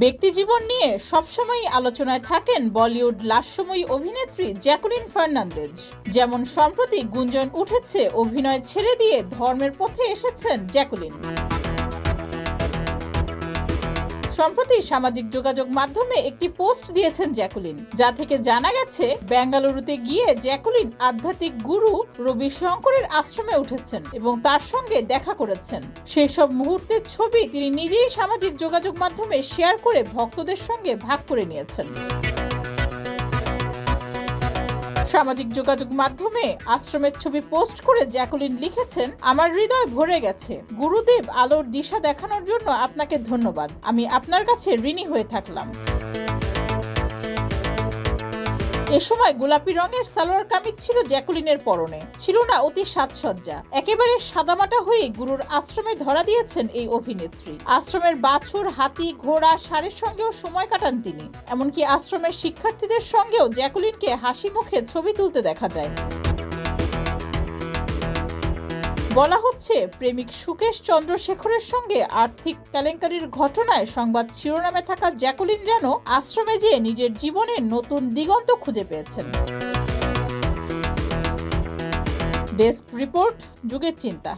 ব্যক্তিজীবন নিয়ে সবসময় আলোচনায় থাকেন বলিউড লাস্যময়ী অভিনেত্রী জ্যাকুলিন ফার্নান্দেজ। যেমন সম্প্রতি গুঞ্জন উঠেছে অভিনয় ছেড়ে দিয়ে ধর্মের পথে এসেছেন জ্যাকুলিন। সম্প্রতি সামাজিক যোগাযোগ মাধ্যমে একটি পোস্ট দিয়েছেন জ্যাকুলিন, যা থেকে জানা গেছে বেঙ্গালুরুতে গিয়ে জ্যাকুলিন আধ্যাত্মিক গুরু রবি শঙ্করের আশ্রমে উঠেছেন এবং তার সঙ্গে দেখা করেছেন। সেই সব মুহূর্তের ছবি তিনি নিজেই সামাজিক যোগাযোগ মাধ্যমে শেয়ার করে ভক্তদের সঙ্গে ভাগ করে নিয়েছেন। সামাজিক যোগাযোগ মাধ্যমে আশ্রমের ছবি পোস্ট করে জ্যাকুলিন লিখেছেন, আমার হৃদয় ভরে গেছে। গুরুদেব আলোর দিশা দেখানোর জন্য আপনাকে ধন্যবাদ। আমি আপনার কাছে ঋণী হয়ে থাকলাম। এ সময় গোলাপি রঙের সালোয়ার কামিজ ছিল জ্যাকুলিনের পরনে, ছিল না অতি সাজসজ্জা। একেবারে সাদামাটা হয়ে গুরুর আশ্রমে ধরা দিয়েছেন এই অভিনেত্রী। আশ্রমের বাছুর, হাতি, ঘোড়া, ষাঁড়ের সঙ্গেও সময় কাটান তিনি। এমনকি আশ্রমের শিক্ষার্থীদের সঙ্গেও জ্যাকুলিনকে হাসি মুখে ছবি তুলতে দেখা যায়। বলা হচ্ছে, প্রেমিক সুকেশ চন্দ্রশেখরের সঙ্গে আর্থিক কেলেঙ্কারির ঘটনায় সংবাদ শিরোনামে থাকা জ্যাকুলিন যেন আশ্রমে যেয়ে নিজের জীবনের নতুন দিগন্ত খুঁজে পেয়েছেন। ডেস্ক রিপোর্ট, যুগের চিন্তা।